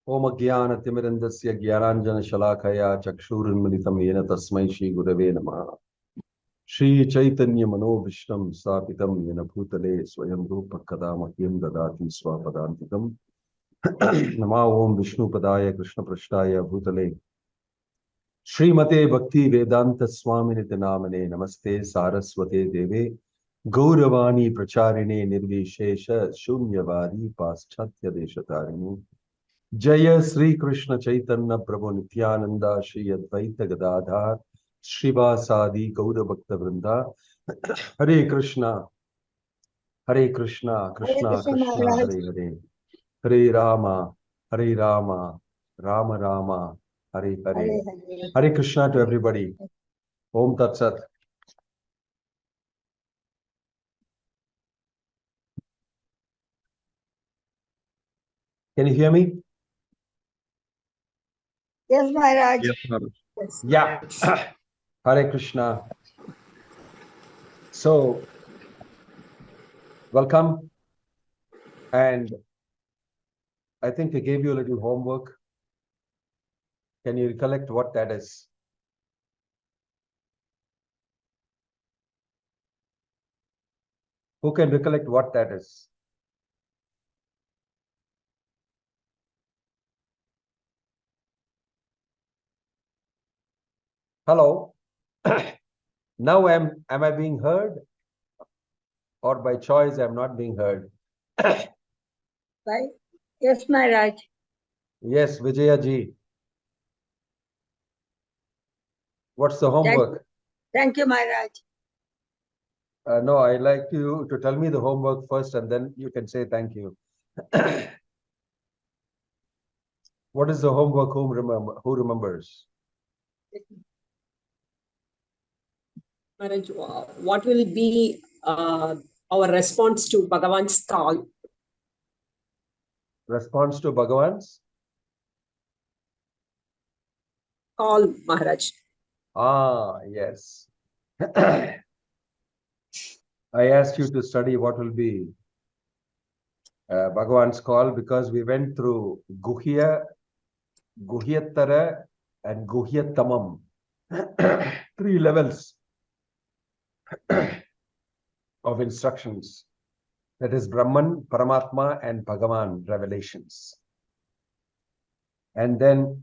Om Jnana-timirandasya Jnananjana-shalakaya Chakshurunmilitam Yena Tasmai Shri Gurave Namaha. Shri Chaitanya Mano-Vishtam Sthapitam Yena Bhutale Swayam Rupa Kada Mahyam Dadati Swapadantikam. Nama Om Vishnu Padaya Krishna Prashtaya Bhutale Srimate Bhakti Vedanta Swami Nitinamane Namaste Saraswate Deve Gauravani Pracharine Nirvishesha Shunyavadi Paschatya Deshatarine Jaya Sri Krishna Chaitanya Prabhu Nityananda Shri Advaita Gadadhar Srivasadi Gaura Bhakta Vrinda Hare Krishna Krishna Hare Krishna Krishna Krishna Maharaj. Hare Hare Hare Rama Rama Rama Hare Hare Hare Hare. Hare Krishna to everybody. Om Tat Sat. Can you hear me? Yes, Maharaj. Yes, Maharaj. Yeah. Hare Krishna. So, welcome. And I think I gave you a little homework. Can you recollect what that is? Who can recollect what that is? Hello. Now am I being heard? Or by choice I'm not being heard? Right? Yes, Maharaj. Yes, Vijaya ji. What's the homework? Thank you, Maharaj. No, I'd like you to tell me the homework first and then you can say thank you. What is the homework? Who remembers? Maharaj, what will be our response to Bhagavan's call? Response to Bhagavan's? Call, Maharaj. Ah, yes. I asked you to study what will be Bhagavan's call because we went through Guhya, Guhyattara and Guhyattamam. 3 levels of instructions. That is Brahman, Paramatma and Bhagavan revelations. And then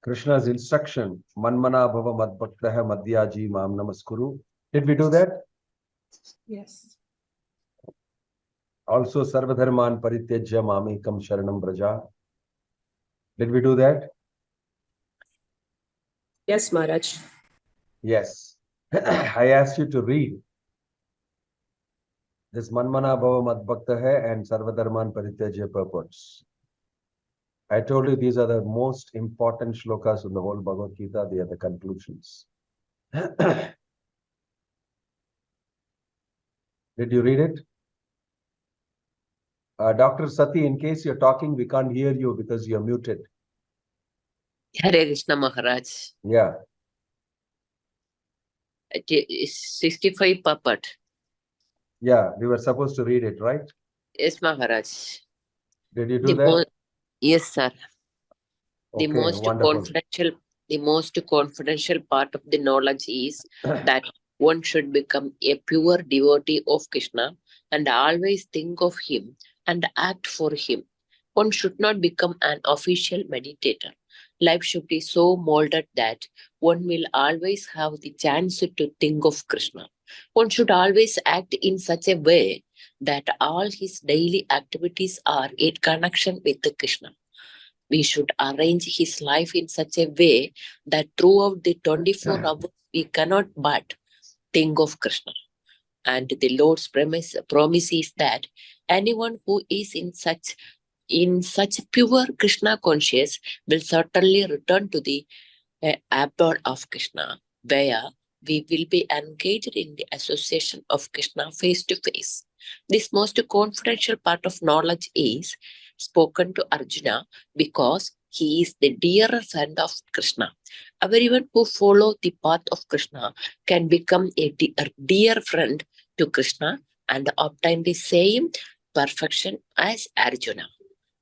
Krishna's instruction, Manmana Bhava Madbhaktaha Madhyaji Mam Namaskuru. Did we do that? Yes. Also Sarvadharman Parityajya Mamekam Sharanam Braja. Did we do that? Yes, Maharaj. Yes. I asked you to read this Manmana Bhava Madbhaktaha and Sarvadharman Parityajya purports. I told you these are the most important shlokas in the whole Bhagavad Gita. They are the conclusions. Did you read it? Dr. Sati, in case you're talking, we can't hear you because you're muted. Hare Krishna Maharaj. Yeah. It is 65 Papat. Yeah, we were supposed to read it, right? Yes, Maharaj. Did you do that? Yes, sir. Okay, the most confidential part of the knowledge is that one should become a pure devotee of Krishna and always think of him and act for him. One should not become an official meditator. Life should be so molded that one will always have the chance to think of Krishna. One should always act in such a way that all his daily activities are in connection with Krishna. We should arrange his life in such a way that throughout the 24 hours we cannot but think of Krishna. And the Lord's promise is that anyone who is in such pure Krishna conscious will certainly return to the abode of Krishna, where we will be engaged in the association of Krishna face to face. This most confidential part of knowledge is spoken to Arjuna because he is the dearer friend of Krishna. Everyone who follows the path of Krishna can become a dear friend to Krishna and obtain the same perfection as Arjuna.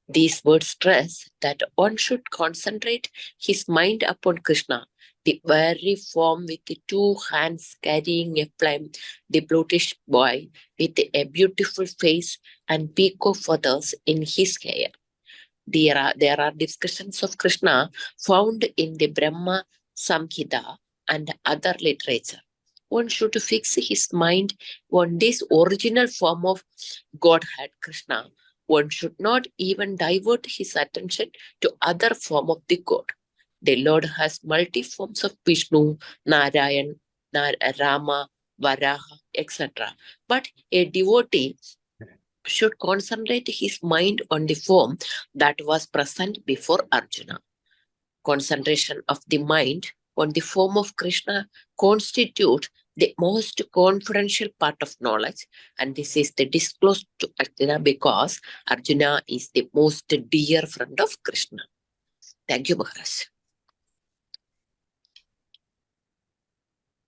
These words stress that one should concentrate his mind upon Krishna, the very form with the two hands carrying a flame, the brutish boy with a beautiful face and peacock feathers in his hair. There are discussions of Krishna found in the Brahma Samhita and other literature. One should fix his mind on this original form of Godhead, Krishna. One should not even divert his attention to other form of the God. The Lord has multi forms of Vishnu, Narayan, Rama, Varaha, etc. But a devotee should concentrate his mind on the form that was present before Arjuna. Concentration of the mind on the form of Krishna constitutes the most confidential part of knowledge, and this is the disclosed to Arjuna because Arjuna is the most dear friend of Krishna. Thank you, Maharaj.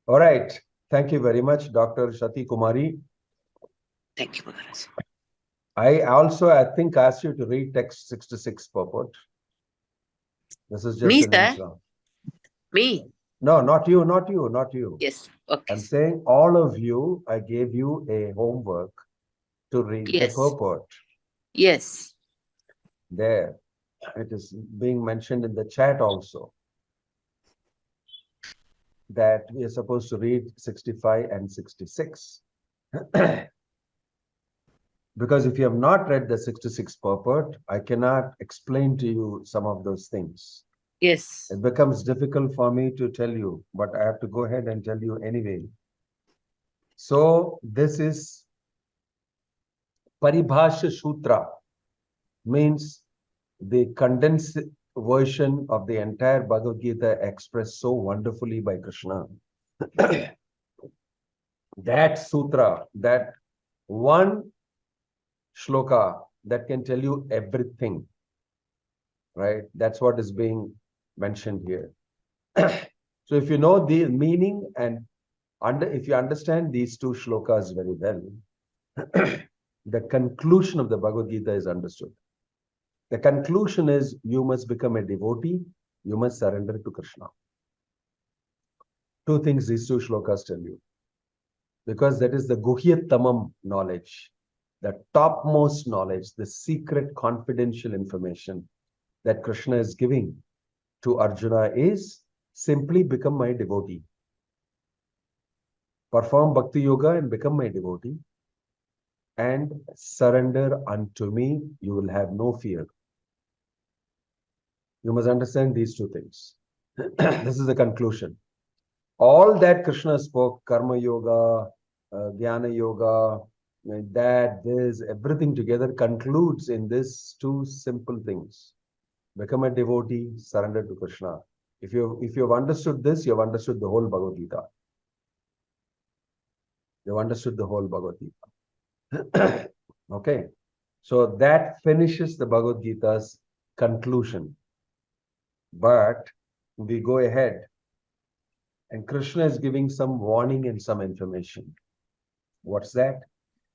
All right. Thank you very much, Dr. Shati Kumari. Thank you, Maharaj. I think, asked you to read text 66 purport. This is just Me, an sir? intro. Me? No, not you, not you, not you. Yes. Okay. I'm saying all of you, I gave you a homework to read the Yes. purport. Yes. There. It is being mentioned in the chat also, that we are supposed to read 65 and 66. Because if you have not read the 66 purport, I cannot explain to you some of those things. Yes. It becomes difficult for me to tell you, but I have to go ahead and tell you anyway. So this is Paribhasha Sutra, means the condensed version of the entire Bhagavad Gita expressed so wonderfully by Krishna. That sutra, that one shloka that can tell you everything, right? That's what is being mentioned here. So if you know the meaning and if you understand these two shlokas very well, the conclusion of the Bhagavad Gita is understood. The conclusion is you must become a devotee, you must surrender to Krishna. Two things these two shlokas tell you. Because that is the Guhyattamam knowledge, the topmost knowledge, the secret confidential information that Krishna is giving to Arjuna is simply become my devotee. Perform Bhakti Yoga and become my devotee. And surrender unto me, you will have no fear. You must understand these two things. This is the conclusion. All that Krishna spoke, Karma Yoga, Jnana Yoga, this, everything together concludes in these two simple things. Become a devotee, surrender to Krishna. If you've understood this, you've understood the whole Bhagavad Gita. You've understood the whole Bhagavad Gita. Okay. So that finishes the Bhagavad Gita's conclusion. But we go ahead, and Krishna is giving some warning and some information. What's that?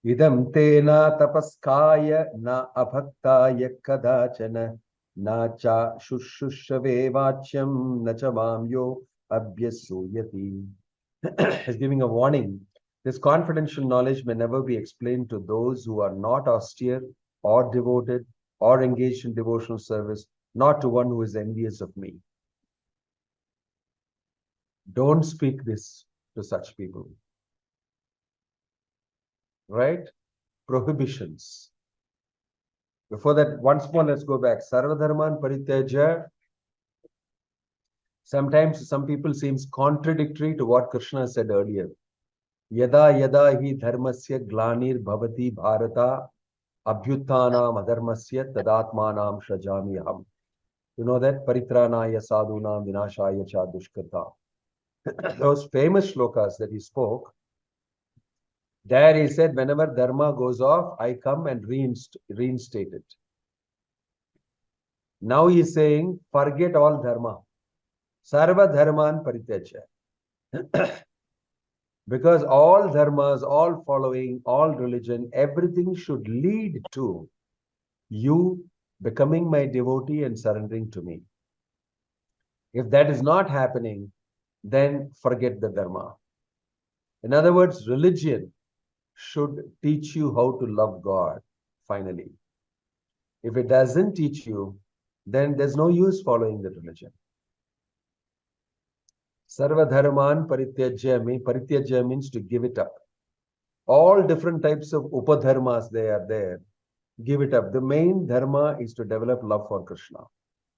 Idam tena tapaskaya na abhaktaya kadachana na cha shushushave vachyam na cha mamyo abhyasuyati. He's giving a warning. This confidential knowledge may never be explained to those who are not austere or devoted or engaged in devotional service, not to one who is envious of me. Don't speak this to such people. Right? Prohibitions. Before that, once more, let's go back. Sarvadharman parityaja. Sometimes some people seems contradictory to what Krishna said earlier. Yada yada hi dharmasya glanir bhavati bharata abhyuttanam adharmasya tadatmanam shrajami aham. You know that? Paritranaya sadhunam vinashaya cha dushkrita. Those famous shlokas that he spoke, there he said, whenever dharma goes off, I come and reinstate it. Now he is saying, forget all dharma. Sarva dharman parityaja. Because all dharmas, all following, all religion, everything should lead to you becoming my devotee and surrendering to me. If that is not happening, then forget the dharma. In other words, religion should teach you how to love God, finally. If it doesn't teach you, then there's no use following the religion. Sarva dharman parityajya means to give it up. All different types of upadharmas they are there. Give it up. The main dharma is to develop love for Krishna.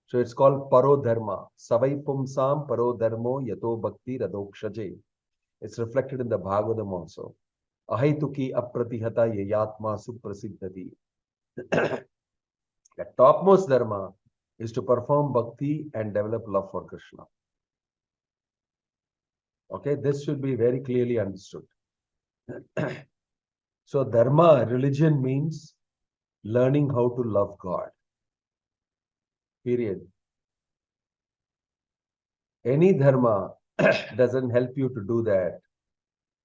So it's called paro dharma. Savai pumsam paro dharmo yato bhakti radokshaje. It's reflected in the Bhagavatam also. Ahaituki apratihata yayatma suprasiddhati. The topmost dharma is to perform bhakti and develop love for Krishna. Okay, this should be very clearly understood. So dharma, religion means learning how to love God. Period. Any dharma doesn't help you to do that,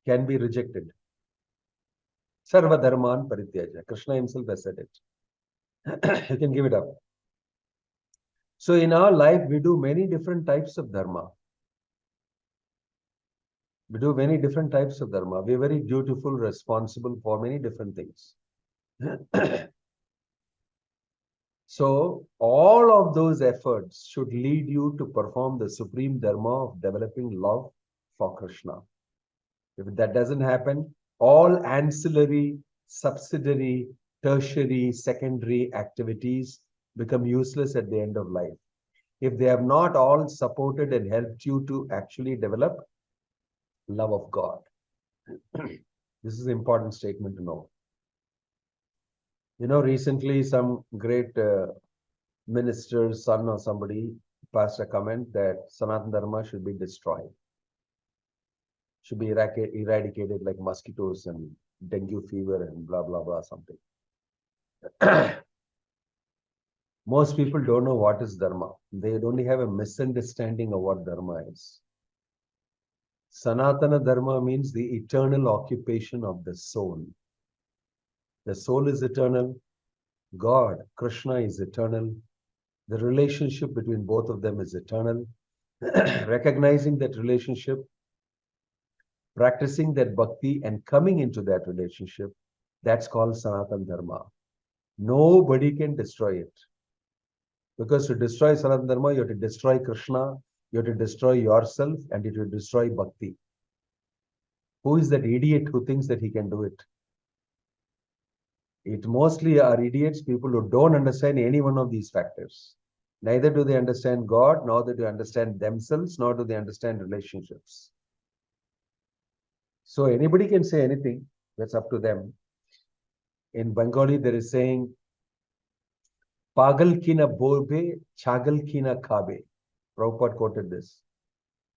can be rejected. Sarva dharman parityaja. Krishna himself has said it. You can give it up. So in our life, we do many different types of dharma. We do many different types of dharma. We are very dutiful, responsible for many different things. So all of those efforts should lead you to perform the supreme dharma of developing love for Krishna. If that doesn't happen, all ancillary, subsidiary, tertiary, secondary activities become useless at the end of life. If they have not all supported and helped you to actually develop love of God. This is an important statement to know. You know, recently some great minister's son or somebody passed a comment that Sanatana Dharma should be destroyed. Should be eradicated like mosquitoes and dengue fever and blah, blah, blah, something. Most people don't know what is Dharma. They only have a misunderstanding of what Dharma is. Sanatana Dharma means the eternal occupation of the soul. The soul is eternal. God, Krishna is eternal. The relationship between both of them is eternal. Recognizing that relationship, practicing that bhakti and coming into that relationship, that's called Sanatana Dharma. Nobody can destroy it. Because to destroy Sanatana Dharma, you have to destroy Krishna, you have to destroy yourself, and you have to destroy bhakti. Who is that idiot who thinks that he can do it? It mostly are idiots, people who don't understand any one of these factors. Neither do they understand God, nor do they understand themselves, nor do they understand relationships. So anybody can say anything, that's up to them. In Bengali, there is saying, Pagal ki na bolbe, chagal ki na khabe. Prabhupada quoted this.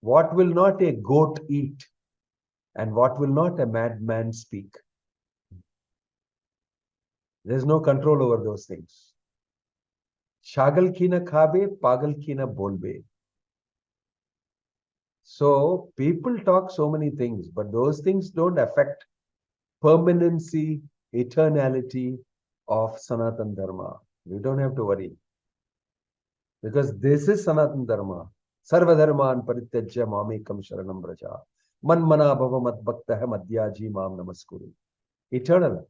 What will not a goat eat, and what will not a madman speak? There's no control over those things. Shagal ki na khabe, pagal ki na bolbe. So people talk so many things, but those things don't affect permanency, eternality of Sanatana Dharma. We don't have to worry. Because this is Sanatana Dharma. Sarva dharman parityajya mamekam sharanam braja. Manmana bhava mat bhaktaha madhyaji mam namaskuru. Eternal.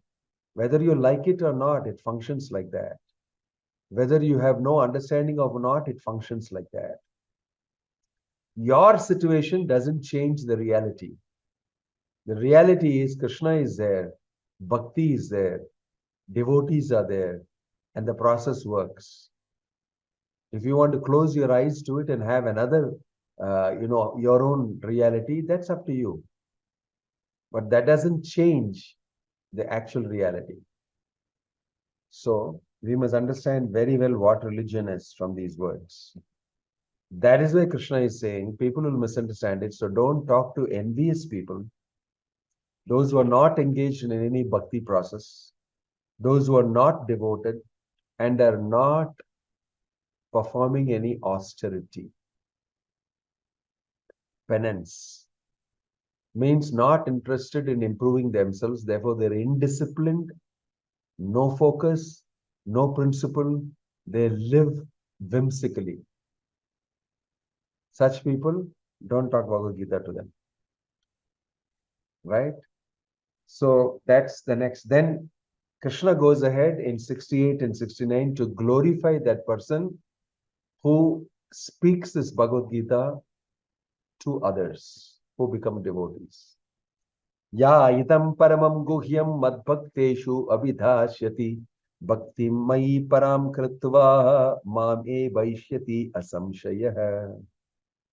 Whether you like it or not, it functions like that. Whether you have no understanding of or not, it functions like that. Your situation doesn't change the reality. The reality is Krishna is there, Bhakti is there, devotees are there, and the process works. If you want to close your eyes to it and have another, your own reality, that's up to you. But that doesn't change the actual reality. So we must understand very well what religion is from these words. That is why Krishna is saying people will misunderstand it. So don't talk to envious people, those who are not engaged in any bhakti process, those who are not devoted and are not performing any austerity, penance. means not interested in improving themselves. Therefore, they're indisciplined, no focus, no principle. They live whimsically. Such people, don't talk Bhagavad Gita to them. Right? So that's the next. Then Krishna goes ahead in 68 and 69 to glorify that person who speaks this Bhagavad Gita to others who become devotees. Ya itam paramam guhyam madbhakteshu abhidhashyati bhakti mayi param kritva mam e vaishyati asamshayah.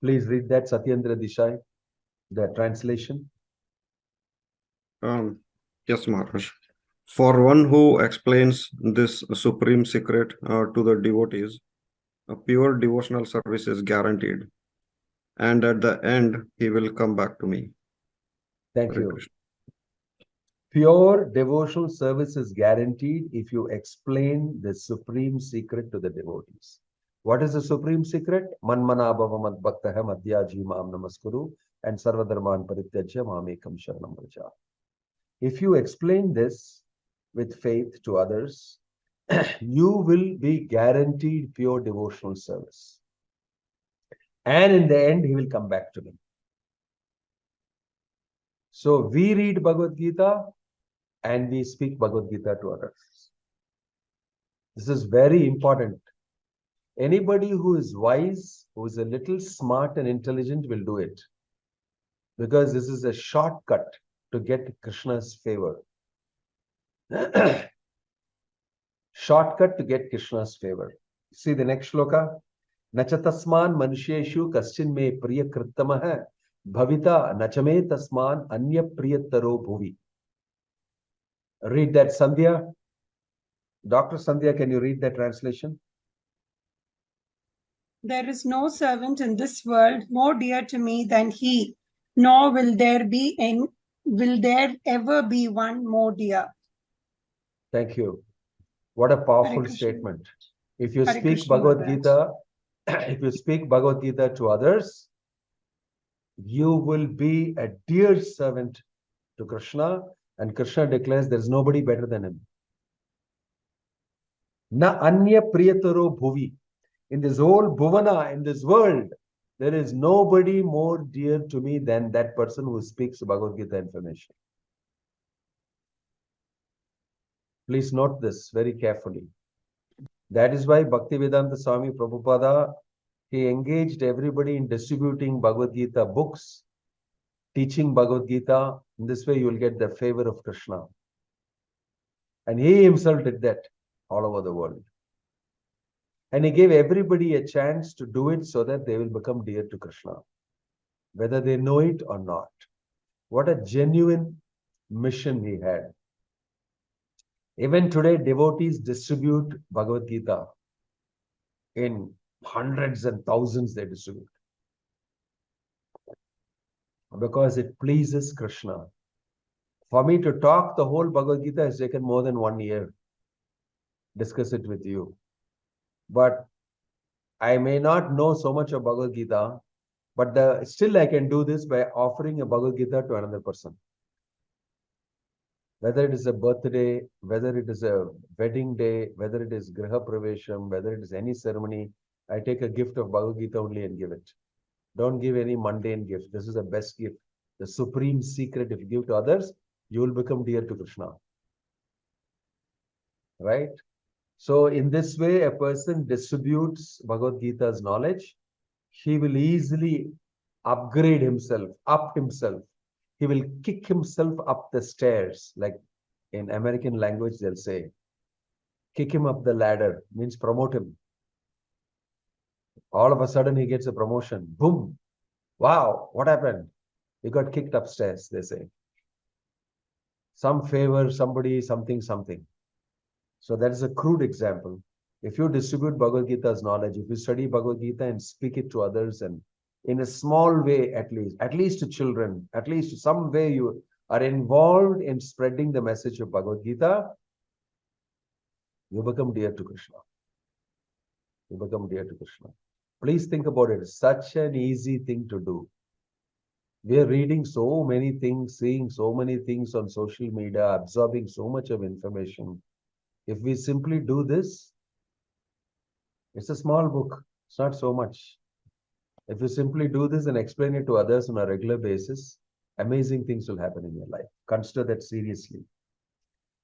Please read that, Satyendra Deshai, the translation. Yes, Maharaj. For one who explains this supreme secret to the devotees, a pure devotional service is guaranteed. And at the end, he will come back to me. Thank Hare you. Krishna. Pure devotional service is guaranteed if you explain the supreme secret to the devotees. What is the supreme secret? Manmana bhava mad bhaktaha madhyaji mam namaskuru and sarvadharman parityajya mamekam sharanam vraja. If you explain this with faith to others, you will be guaranteed pure devotional service. And in the end, he will come back to me. So we read Bhagavad Gita and we speak Bhagavad Gita to others. This is very important. Anybody who is wise, who is a little smart and intelligent will do it. Because this is a shortcut to get Krishna's favor. Shortcut to get Krishna's favor. See the next shloka. Nachatasman manusheshu kaschin me priya krittamaha bhavita nachame tasman anya priyataro bhuvi. Read that, Sandhya. Dr. Sandhya, can you read that translation? There is no servant in this world more dear to me than he, nor will there ever be one more dear. Thank you. What a powerful Krishna. statement. If you Hare speak Krishna, Bhagavad Maharaj. Gita, if you speak Bhagavad Gita to others, you will be a dear servant to Krishna, and Krishna declares there is nobody better than him. Na anya priyataro bhuvi. In this whole bhuvana, in this world, there is nobody more dear to me than that person who speaks Bhagavad Gita information. Please note this very carefully. That is why Bhaktivedanta Swami Prabhupada, he engaged everybody in distributing Bhagavad Gita books, teaching Bhagavad Gita. In this way, you will get the favor of Krishna. And he himself did that all over the world. And he gave everybody a chance to do it so that they will become dear to Krishna, whether they know it or not. What a genuine mission he had. Even today, devotees distribute Bhagavad Gita in hundreds and thousands they distribute. Because it pleases Krishna. For me to talk the whole Bhagavad Gita has taken more than 1 year. Discuss it with you. But I may not know so much of Bhagavad Gita, but still I can do this by offering a Bhagavad Gita to another person. Whether it is a birthday, whether it is a wedding day, whether it is Griha Pravesham, whether it is any ceremony, I take a gift of Bhagavad Gita only and give it. Don't give any mundane gift. This is the best gift. The supreme secret, if you give to others, you will become dear to Krishna. Right? So in this way, a person distributes Bhagavad Gita's knowledge. He will easily upgrade himself, up himself. He will kick himself up the stairs. Like in American language, they'll say, kick him up the ladder, means promote him. All of a sudden, he gets a promotion. Boom. Wow, what happened? He got kicked upstairs, they say. Some favor, somebody, something. So that is a crude example. If you distribute Bhagavad Gita's knowledge, if you study Bhagavad Gita and speak it to others, and in a small way at least to children, at least some way you are involved in spreading the message of Bhagavad Gita, you become dear to Krishna. You become dear to Krishna. Please think about it. It's such an easy thing to do. We are reading so many things, seeing so many things on social media, absorbing so much of information. If we simply do this, it's a small book. It's not so much. If you simply do this and explain it to others on a regular basis, amazing things will happen in your life. Consider that seriously.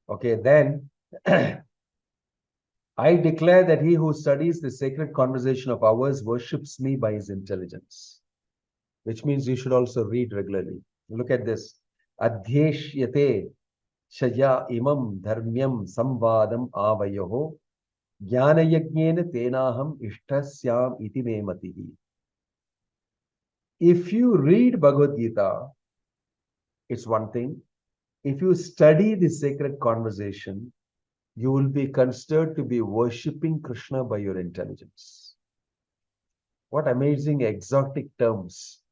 Okay, then I declare that he who studies the sacred conversation of ours worships me by his intelligence, which means you should also read regularly. Look at this. Adhyeshyate shaya imam dharmyam samvadam avayoho jnanayajnena tenaham ishtasyam iti me matihi. If you read Bhagavad Gita, it's one thing. If you study the sacred conversation, you will be considered to be worshipping Krishna by your intelligence. What amazing exotic terms.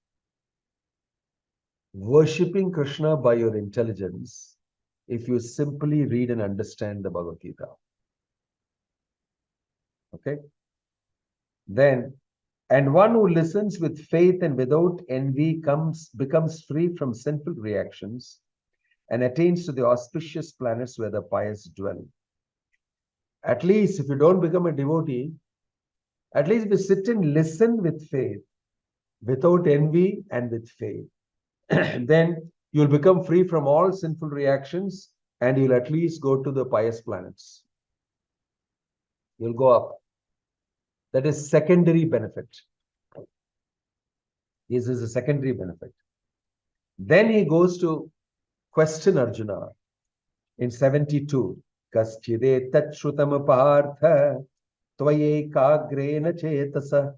Worshipping Krishna by your intelligence if you simply read and understand the Bhagavad Gita. Okay? Then, and one who listens with faith and without envy becomes free from sinful reactions and attains to the auspicious planets where the pious dwell. At least if you don't become a devotee, at least if you sit and listen with faith, without envy and with faith, then you'll become free from all sinful reactions and you'll at least go to the pious planets. You'll go up. That is secondary benefit. This is a secondary benefit. Then he goes to question Arjuna in 72. Kaschide tachrutam partha tvaye kagrena chetasa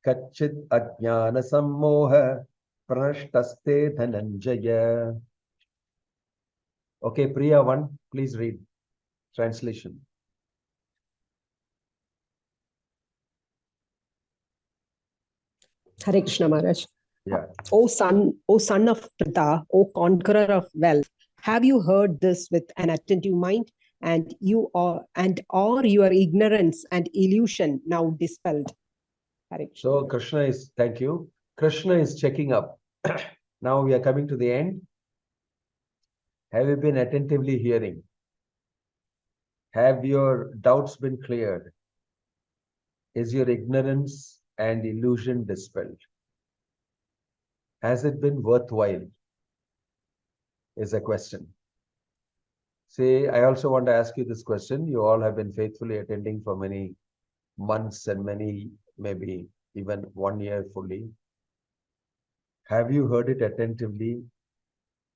kachit ajnana sammoha pranashtaste dhananjaya. Okay, Priya 1, please read. Translation. Hare Krishna Maharaj. Yeah. O son of Pritha, O conqueror of wealth, have you heard this with an attentive mind, and or your ignorance and illusion now dispelled? Hare Krishna. So Krishna is, thank you. Krishna is checking up. Now we are coming to the end. Have you been attentively hearing? Have your doubts been cleared? Is your ignorance and illusion dispelled? Has it been worthwhile? Is a question. See, I also want to ask you this question. You all have been faithfully attending for many months and many, maybe even 1 year fully. Have you heard it attentively?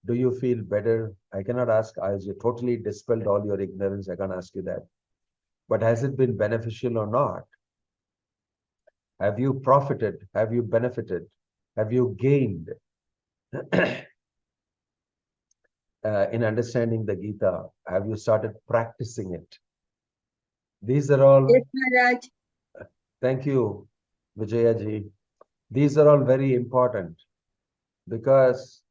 Do you feel better? I cannot ask, as you totally dispelled all your ignorance, I can't ask you that. But has it been beneficial or not? Have you profited? Have you benefited? Have you gained in understanding the Gita? Have you started practicing it? These are all... Yes, Maharaj. Thank you, Vijayaji. These are all very important because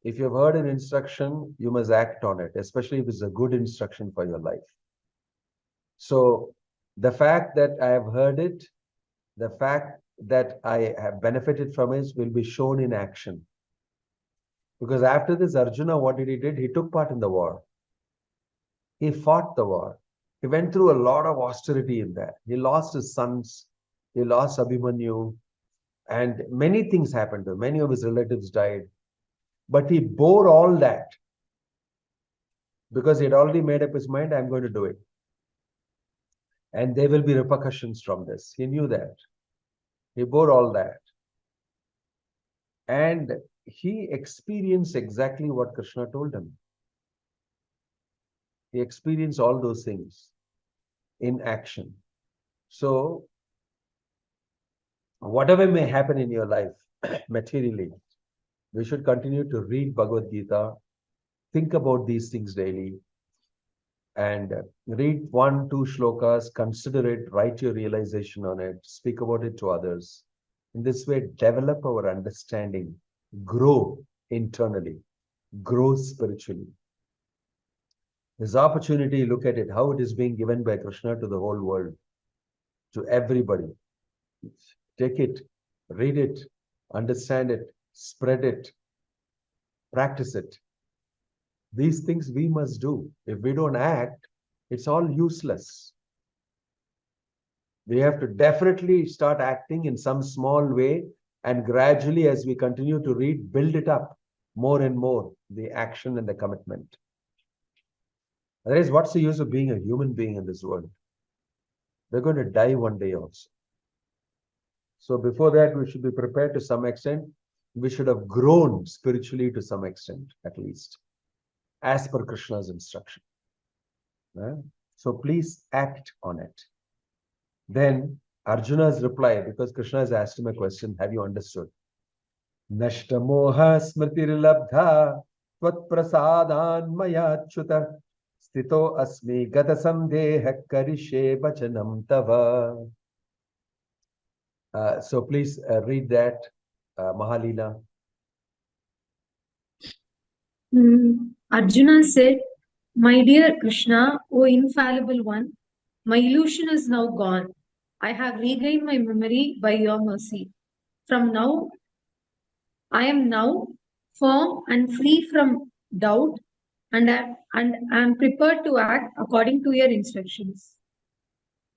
if you've heard an instruction, you must act on it, especially if it's a good instruction for your life. So the fact that I have heard it, the fact that I have benefited from it will be shown in action. Because after this, Arjuna, what did he do? He took part in the war. He fought the war. He went through a lot of austerity in that. He lost his sons. He lost Abhimanyu. And many things happened to him. Many of his relatives died. But he bore all that because he had already made up his mind, I'm going to do it. And there will be repercussions from this. He knew that. He bore all that. And he experienced exactly what Krishna told him. He experienced all those things in action. So, whatever may happen in your life, materially, we should continue to read Bhagavad Gita, think about these things daily, and read 1, 2 shlokas, consider it, write your realization on it, speak about it to others. In this way, develop our understanding, grow internally, grow spiritually. This opportunity, look at it, how it is being given by Krishna to the whole world, to everybody. Take it, read it, understand it, spread it, practice it. These things we must do. If we don't act, it's all useless. We have to definitely start acting in some small way, and gradually, as we continue to read, build it up more and more, the action and the commitment. Otherwise, what's the use of being a human being in this world? We're going to die one day also. So before that, we should be prepared to some extent. We should have grown spiritually to some extent, at least, as per Krishna's instruction. So please act on it. Then Arjuna's reply, because Krishna has asked him a question, have you understood? Nashta moha smritirlabdha tvat prasadan mayachyuta stito asmi gata samdeha karishe vachanam tava. So please read that, Mahalila. Arjuna said, "My dear Krishna, O infallible one, my illusion is now gone. I have regained my memory by your mercy. From now, I am now firm and free from doubt, and I am prepared to act according to your instructions."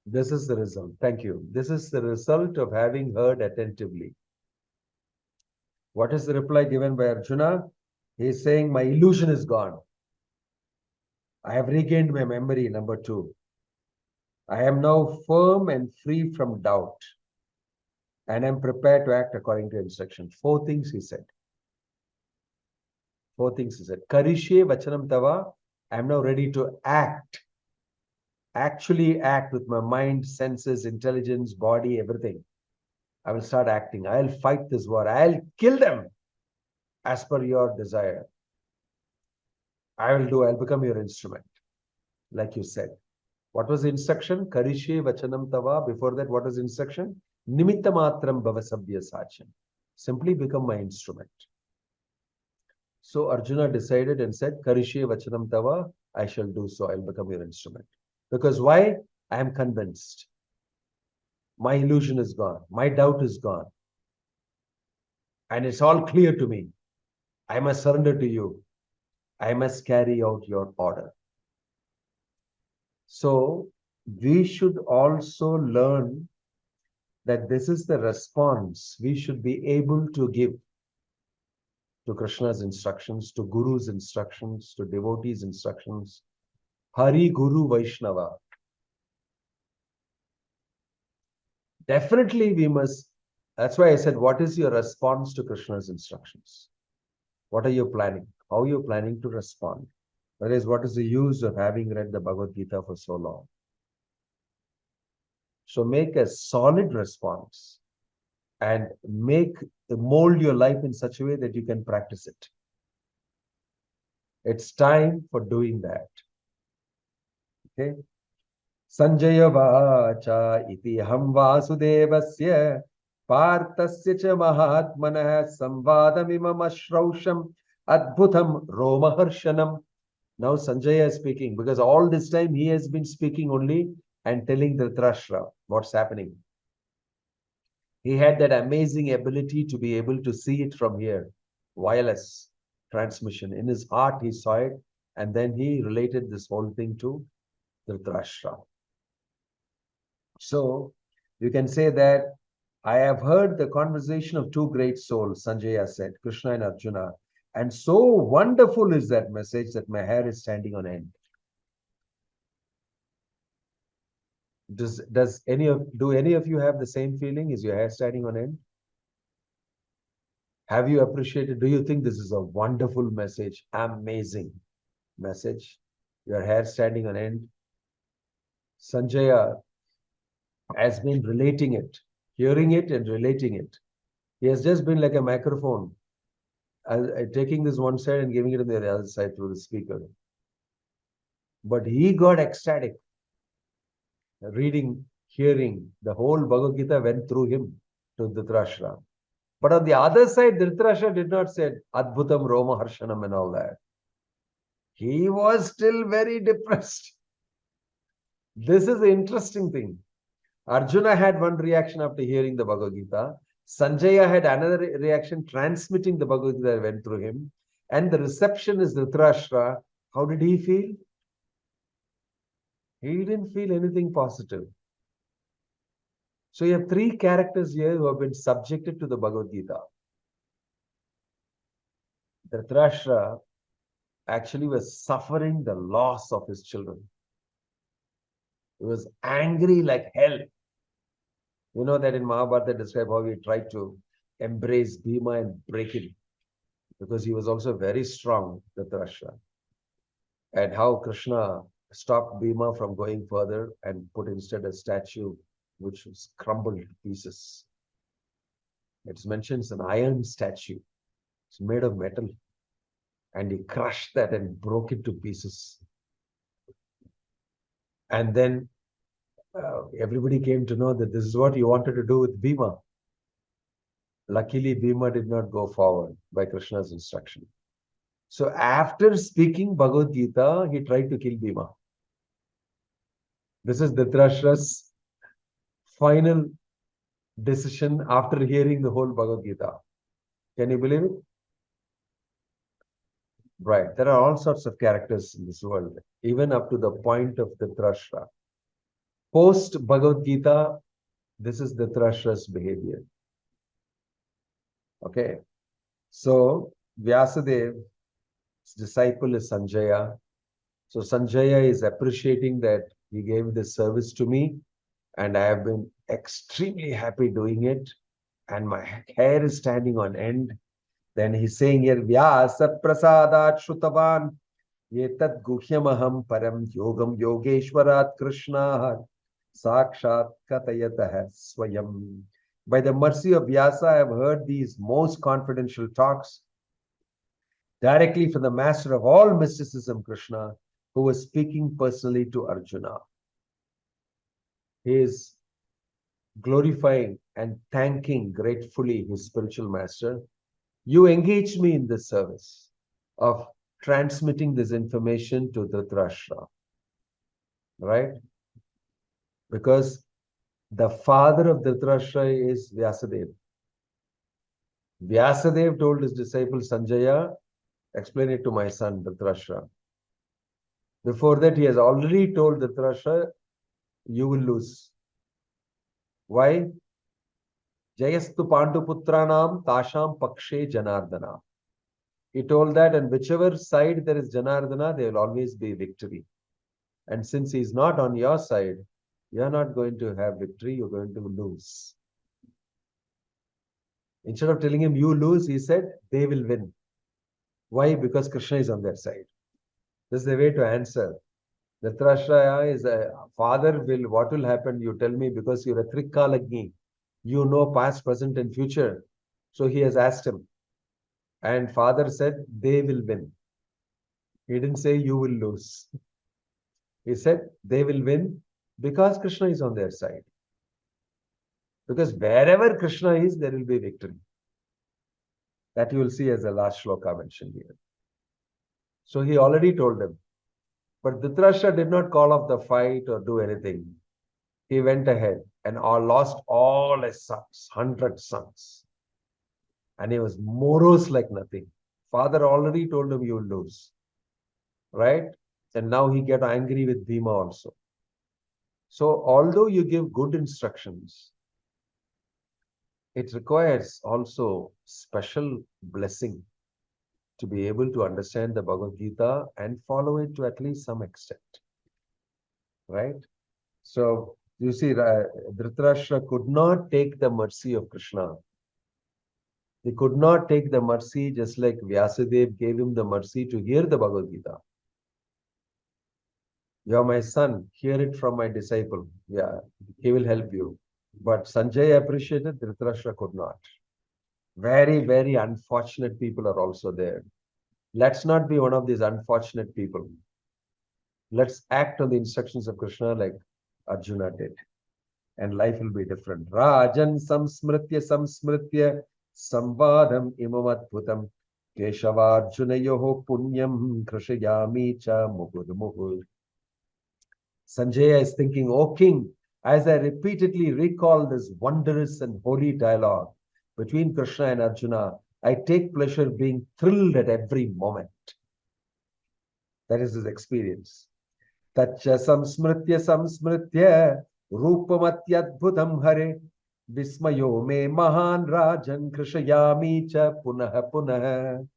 This is the result. Thank you. This is the result of having heard attentively. What is the reply given by Arjuna? He is saying, my illusion is gone. I have regained my memory, number 2. I am now firm and free from doubt. And I am prepared to act according to instruction. 4 things he said. 4 things he said. Karishe vachanam tava. I am now ready to act. Actually act with my mind, senses, intelligence, body, everything. I will start acting. I'll fight this war. I'll kill them as per your desire. I'll become your instrument. Like you said. What was the instruction? Karishe vachanam tava. Before that, what was the instruction? Nimitta matram bhavasabhya sachan. Simply become my instrument. So Arjuna decided and said, Karishe vachanam tava. I shall do so. I'll become your instrument. Because why? I am convinced. My illusion is gone. My doubt is gone. And it's all clear to me. I must surrender to you. I must carry out your order. So we should also learn that this is the response we should be able to give to Krishna's instructions, to Guru's instructions, to devotees' instructions. Hari Guru Vaishnava. Definitely we must. That's why I said, what is your response to Krishna's instructions? What are you planning? How are you planning to respond? That is, what is the use of having read the Bhagavad Gita for so long? So make a solid response and mold your life in such a way that you can practice it. It's time for doing that. Okay. Sanjaya vacha iti ham vasudevasya partasya cha mahatmanah samvadamimam ashrausham adbhutam romaharshanam. Now Sanjaya is speaking, because all this time he has been speaking only and telling Dhritarashtra what's happening. He had that amazing ability to be able to see it from here, wireless transmission. In his heart he saw it, and then he related this whole thing to Dhritarashtra. So you can say that I have heard the conversation of 2 great souls, Sanjaya said, Krishna and Arjuna. And so wonderful is that message that my hair is standing on end. Do any of you have the same feeling? Is your hair standing on end? Have you appreciated? Do you think this is a wonderful message? Amazing message. Your hair standing on end. Sanjaya has been relating it, hearing it and relating it. He has just been like a microphone, taking this one side and giving it on the other side through the speaker. But he got ecstatic. Reading, hearing, the whole Bhagavad Gita went through him to Dhritarashtra. But on the other side, Dhritarashtra did not say Adbhutam Roma Harshanam and all that. He was still very depressed. This is the interesting thing. Arjuna had one reaction after hearing the Bhagavad Gita. Sanjaya had another reaction, transmitting the Bhagavad Gita that went through him. And the reception is Dhritarashtra. How did he feel? He didn't feel anything positive. So you have three characters here who have been subjected to the Bhagavad Gita. Dhritarashtra actually was suffering the loss of his children. He was angry like hell. You know that in Mahabharata describe how he tried to embrace Bhima and break him, because he was also very strong, Dhritarashtra. And how Krishna stopped Bhima from going further and put instead a statue which was crumbled to pieces. It's mentioned it's an iron statue. It's made of metal. And he crushed that and broke it to pieces. And then everybody came to know that this is what he wanted to do with Bhima. Luckily, Bhima did not go forward by Krishna's instruction. So after speaking Bhagavad Gita, he tried to kill Bhima. This is Dhritarashtra's final decision after hearing the whole Bhagavad Gita. Can you believe it? Right. There are all sorts of characters in this world, even up to the point of Dhritarashtra. Post Bhagavad Gita, this is Dhritarashtra's behavior. Okay. So Vyasadev's disciple is Sanjaya. So Sanjaya is appreciating that he gave this service to me, and I have been extremely happy doing it, and my hair is standing on end. Then he's saying here, Vyasa prasadat shrutavan yetat guhyamaham param yogam yogeshwarat krishna sakshat katayatah swayam. By the mercy of Vyasa, I have heard these most confidential talks directly from the master of all mysticism, Krishna, who was speaking personally to Arjuna. He is glorifying and thanking gratefully his spiritual master. You engaged me in this service of transmitting this information to Dhritarashtra, right? Because the father of Dhritarashtra is Vyasadeva. Vyasadeva told his disciple Sanjaya, explain it to my son Dhritarashtra. Before that, he has already told Dhritarashtra, you will lose. Why? Jayastu Panduputranam Tasham Pakshe Janardana. He told that, and whichever side there is Janardana, there will always be victory. And since he is not on your side, you are not going to have victory, you're going to lose. Instead of telling him you lose, he said they will win. Why? Because Krishna is on their side. This is the way to answer. Dhritarashtra is a father will, what will happen? You tell me, because you're a Trikkalagni. You know past, present, and future. So he has asked him. And father said, they will win. He didn't say you will lose. He said, they will win because Krishna is on their side. Because wherever Krishna is, there will be victory. That you will see as the last shloka mentioned here. So he already told them. But Dhritarashtra did not call off the fight or do anything. He went ahead and lost all his sons, 100 sons. And he was morose like nothing. Father already told him you will lose. Right? And now he got angry with Bhima also. So although you give good instructions, it requires also special blessing to be able to understand the Bhagavad Gita and follow it to at least some extent. Right? So you see, Dhritarashtra could not take the mercy of Krishna. He could not take the mercy just like Vyasadeva gave him the mercy to hear the Bhagavad Gita. You are my son, hear it from my disciple. Yeah, he will help you. But Sanjay appreciated, Dhritarashtra could not. Very, very unfortunate people are also there. Let's not be one of these unfortunate people. Let's act on the instructions of Krishna like Arjuna did. And life will be different. Rajan samsmritya samvadam imamadbhutam keshavarjunayoho punyam krishayami cha muhud. Sanjaya is thinking, O king, as I repeatedly recall this wondrous and holy dialogue between Krishna and Arjuna, I take pleasure being thrilled at every moment. That is his experience. Tacha samsmritya rupamatyadbhutam hare vismayo me mahan rajan krishayami cha punaha punaha.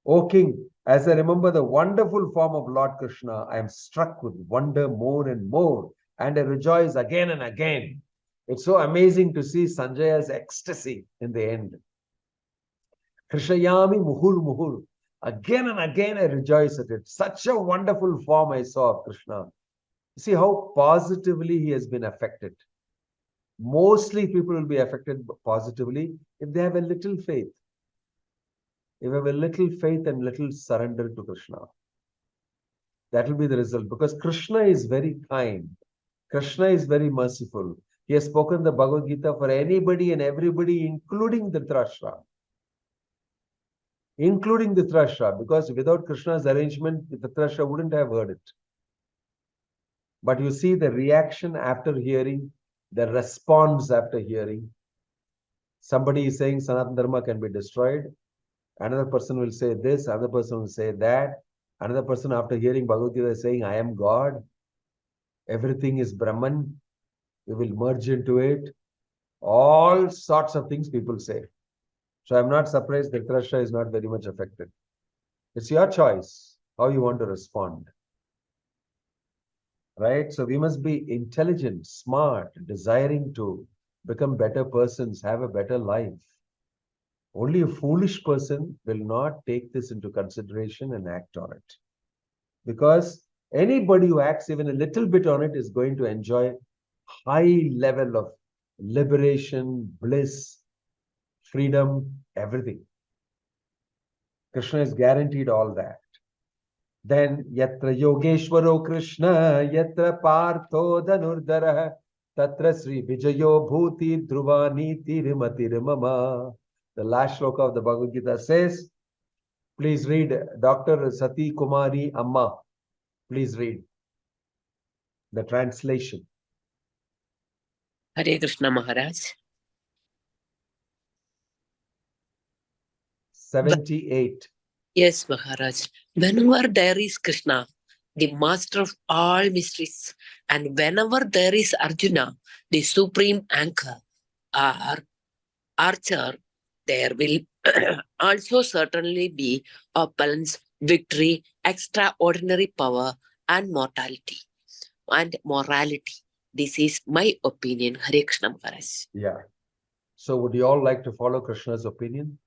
O King, as I remember the wonderful form of Lord Krishna, I am struck with wonder more and more, and I rejoice again and again. It's so amazing to see Sanjaya's ecstasy in the end. Krishayami muhur muhur. Again and again I rejoice at it. Such a wonderful form I saw of Krishna. See how positively he has been affected. Mostly people will be affected positively if they have a little faith. If you have a little faith and little surrender to Krishna. That will be the result, because Krishna is very kind. Krishna is very merciful. He has spoken the Bhagavad Gita for anybody and everybody, including the Dhritarashtra. Including the Dhritarashtra, because without Krishna's arrangement, the Dhritarashtra wouldn't have heard it. But you see the reaction after hearing, the response after hearing. Somebody is saying Sanatana Dharma can be destroyed. Another person will say this, another person will say that. Another person after hearing Bhagavad Gita is saying, I am God. Everything is Brahman. We will merge into it. All sorts of things people say. So I'm not surprised that Dhritarashtra is not very much affected. It's your choice how you want to respond. Right? So we must be intelligent, smart, desiring to become better persons, have a better life. Only a foolish person will not take this into consideration and act on it. Because anybody who acts even a little bit on it is going to enjoy high level of liberation, bliss, freedom, everything. Krishna is guaranteed all that. Then yatra yogeshwaro Krishna, yatra partho dhanurdara, tatra sri vijayo bhuti dhruva niti rimatir mama. The last shloka of the Bhagavad Gita says, please read, Dr. Sati Kumari Amma, please read the translation. Hare Krishna Maharaj. 78. Yes, Maharaj. Whenever there is Krishna, the master of all mysteries, and whenever there is Arjuna, the supreme anchor or archer, there will also certainly be opulence, victory, extraordinary power, and mortality and morality. This is my opinion. Hare Krishna Maharaj. Yeah. So would you all like to follow Krishna's opinion?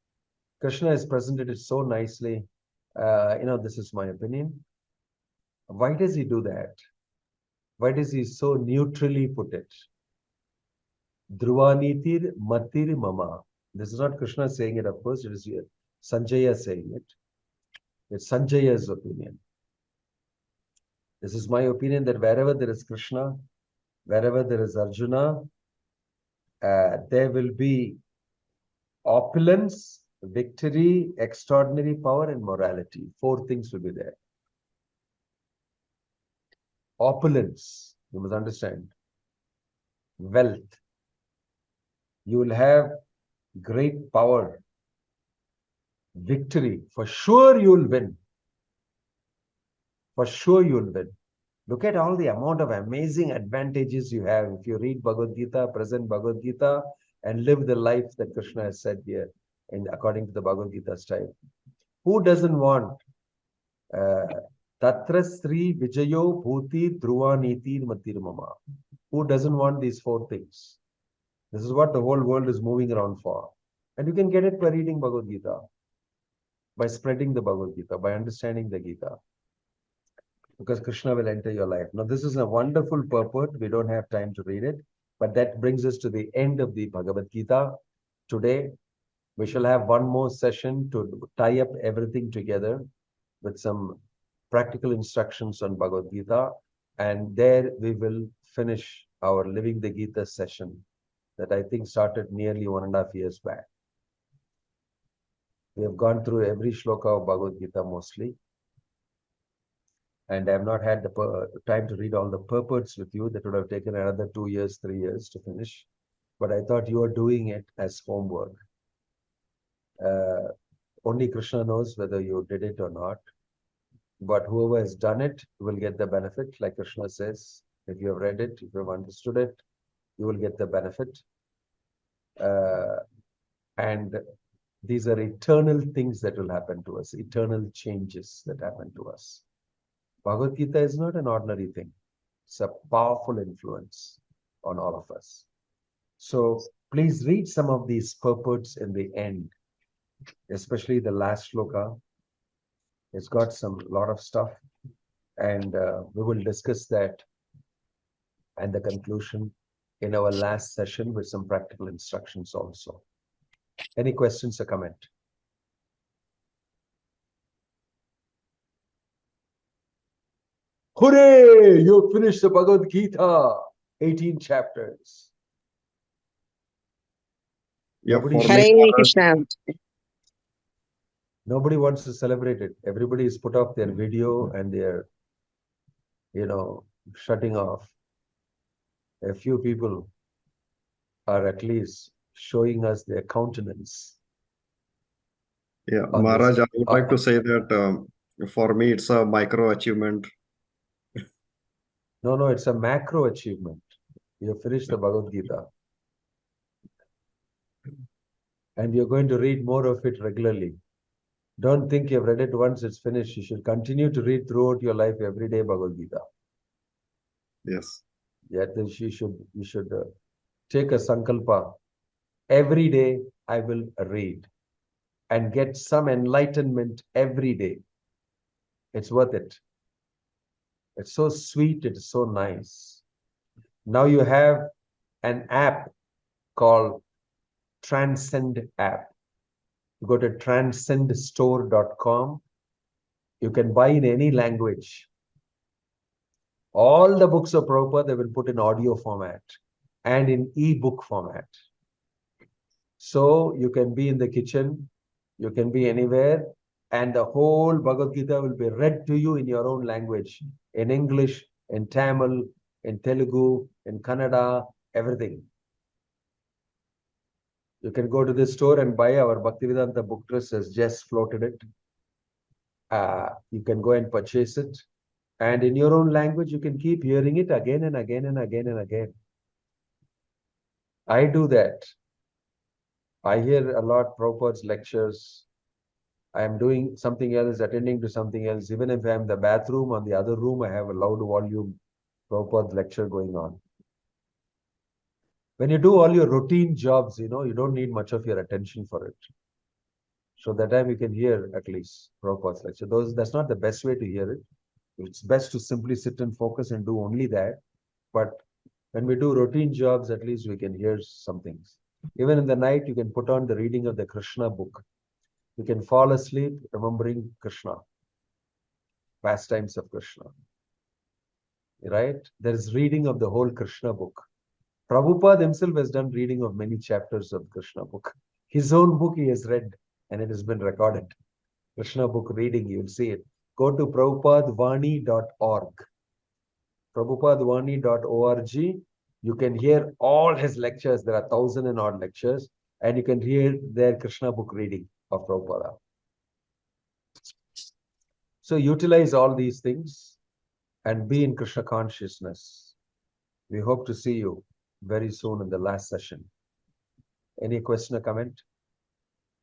Krishna has presented it so nicely. This is my opinion. Why does he do that? Why does he so neutrally put it? Dhruvanitir matir mama. This is not Krishna saying it, of course. It is Sanjaya saying it. It's Sanjaya's opinion. This is my opinion that wherever there is Krishna, wherever there is Arjuna, there will be opulence, victory, extraordinary power, and morality. 4 things will be there. Opulence, you must understand. Wealth. You will have great power. Victory. For sure you will win. For sure you will win. Look at all the amount of amazing advantages you have if you read Bhagavad Gita, present Bhagavad Gita, and live the life that Krishna has said here, according to the Bhagavad Gita style. Who doesn't want Tatra Sri Vijayo Bhuti Dhruva Niti Matir Mama? Who doesn't want these 4 things? This is what the whole world is moving around for. And you can get it by reading Bhagavad Gita, by spreading the Bhagavad Gita, by understanding the Gita. Because Krishna will enter your life. Now, this is a wonderful purport. We don't have time to read it. But that brings us to the end of the Bhagavad Gita. Today, we shall have one more session to tie up everything together with some practical instructions on Bhagavad Gita. And there we will finish our Living the Gita session that I think started nearly 1.5 years back. We have gone through every shloka of Bhagavad Gita mostly. And I have not had the time to read all the purports with you. That would have taken another 2 years, 3 years to finish. But I thought you were doing it as homework. Only Krishna knows whether you did it or not. But whoever has done it will get the benefit, like Krishna says. If you have read it, if you have understood it, you will get the benefit. And these are eternal things that will happen to us, eternal changes that happen to us. Bhagavad Gita is not an ordinary thing. It's a powerful influence on all of us. So please read some of these purports in the end, especially the last shloka. It's got some lot of stuff, and we will discuss that and the conclusion in our last session with some practical instructions also. Any questions or comment? Hooray! You finished the Bhagavad Gita, 18 chapters. Yeah, Nobody for should- me, Hare Maharaj, Krishna. Nobody wants to celebrate it. Everybody has put off their video and they're, shutting off. A few people are at least showing us their countenance. yeah, on this. Maharaj, I would like to say that for me, it's a micro achievement. No, it's a macro achievement. You have finished the Bhagavad Gita. And you're going to read more of it regularly. Don't think you've read it once, it's finished. You should continue to read throughout your life every day Bhagavad Gita. Yes. Yet you should take a sankalpa. Every day I will read and get some enlightenment every day. It's worth it. It's so sweet, it's so nice. Now you have an app called Transcend app. You go to transcendstore.com. You can buy in any language. All the books of Prabhupada, they will put in audio format and in e-book format. So you can be in the kitchen, you can be anywhere, and the whole Bhagavad Gita will be read to you in your own language, in English, in Tamil, in Telugu, in Kannada, everything. You can go to the store and buy our Bhaktivedanta book trust has just floated it. You can go and purchase it. And in your own language, you can keep hearing it again and again and again and again. I do that. I hear a lot Prabhupada's lectures. I am doing something else, attending to something else. Even if I am in the bathroom, on the other room, I have a loud volume Prabhupada's lecture going on. When you do all your routine jobs, you don't need much of your attention for it. So that time you can hear at least Prabhupada's lecture. That's not the best way to hear it. It's best to simply sit and focus and do only that. But when we do routine jobs, at least we can hear some things. Even in the night, you can put on the reading of the Krishna book. You can fall asleep remembering Krishna, pastimes of Krishna. Right? There is reading of the whole Krishna book. Prabhupada himself has done reading of many chapters of Krishna book. His own book he has read and it has been recorded. Krishna book reading, you'll see it. Go to prabhupadvani.org. prabhupadvani.org. You can hear all his lectures. There are 1,000 and odd lectures. And you can hear their Krishna book reading of Prabhupada. So utilize all these things and be in Krishna consciousness. We hope to see you very soon in the last session. Any question or comment?